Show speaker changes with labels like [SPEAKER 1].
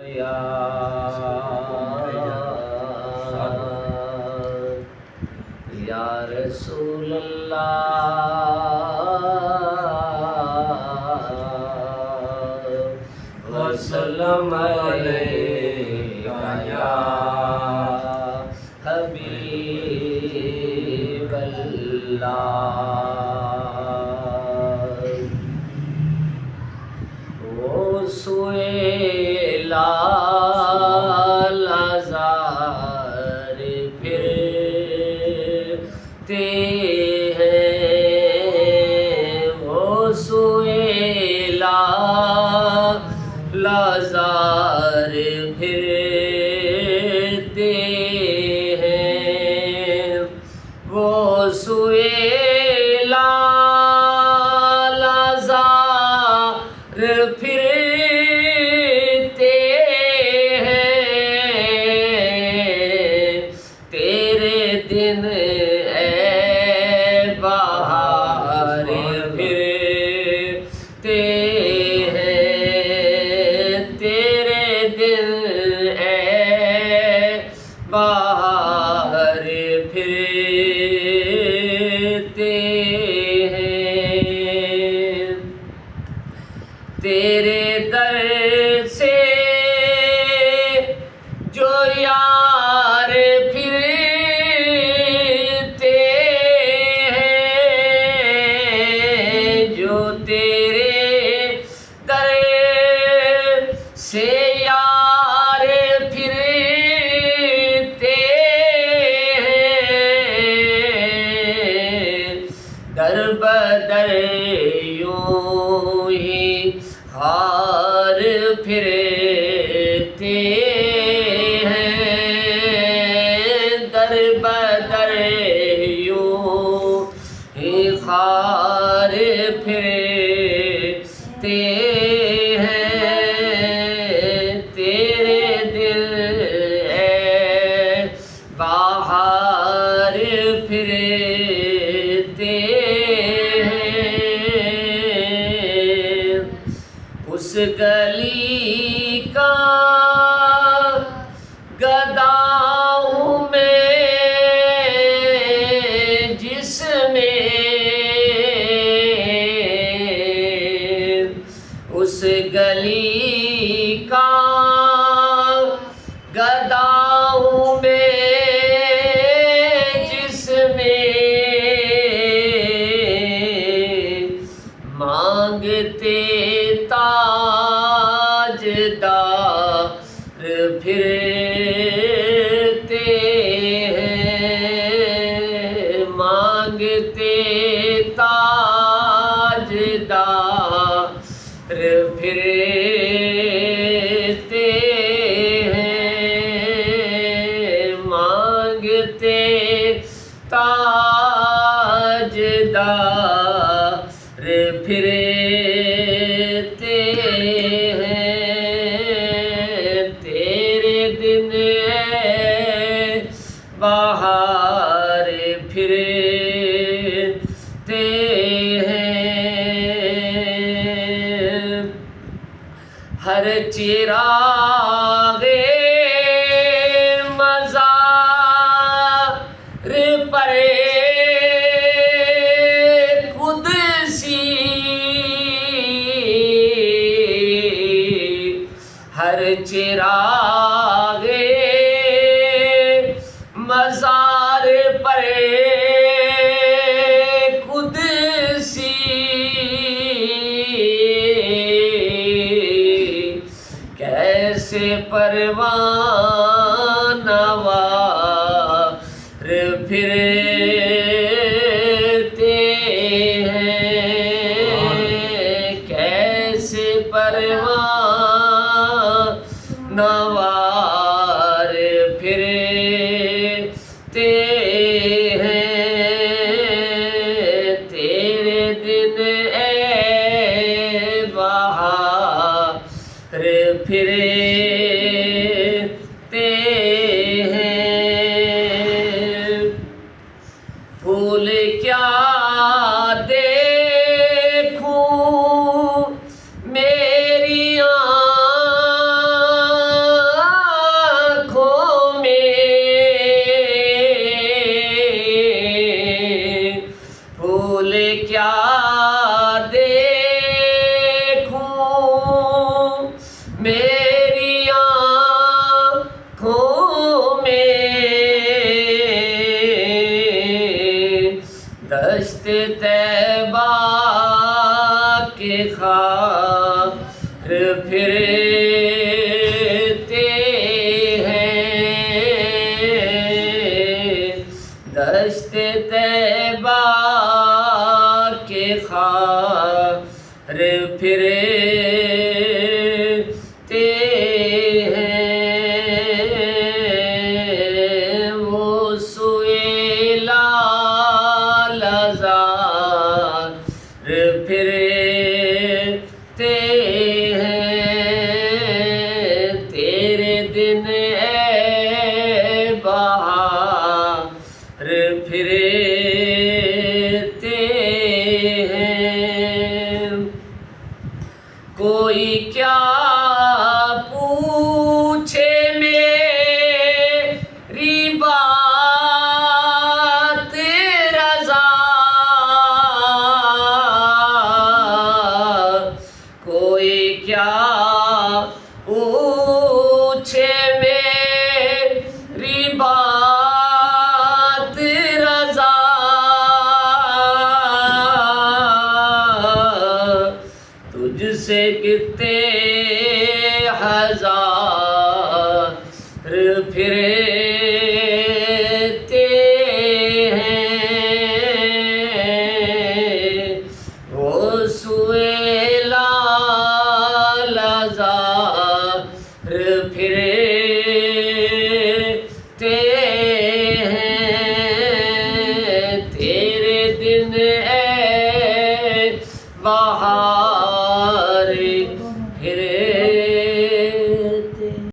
[SPEAKER 1] या या रसूल अल्लाह वसल्लम अलैका या हबीब अल्लाह। वो सुएला लाज़ार फिरते हैं, वो सुएला लाज़ार फिरते हैं, वो सुएला लाज़ार फिरते हैं। तेरे दिन ए बहार फिरते हैं, तेरे दिन ए बहार फिरते हैं। तेरे दर से जो यार फिरते हैं, जो तेरे दर से यार फिरते हैं, दर बदर यूं ही हार फिरते हैं, दर बदर यूं ही हार फिरते हैं। तेरे दिल ए बाहर फिरते हैं। उस गली का गदा हूँ मैं जिसमें, उस गली का गदा हूँ मैं जिसमें मांगते ताजदार फिरते हैं, मांगते ताजदार फिरते हैं, मांगते ताजदार फिरते हैं। तेरे दिन बाहर फिरते हैं। हर चिरागे मज़ार पर हर चिरागे मज़ार पर कुदसी कैसे परवाना वार फिरते हैं, कैसे परवाना वार फिरते हैं। तेरे दिन ए बहार फिरते हैं। फूल क्या देखूं मेरी आँख दिन ए बहार फिरते हैं। कोई क्या पूछे मेरी बात रज़ा, कोई क्या पूछे मेरी बात रज़ा, तुझसे कितने हजार फिरते हैं। वो सुएला लाज़ार फिरते हैं। तेरे दिन ए बहार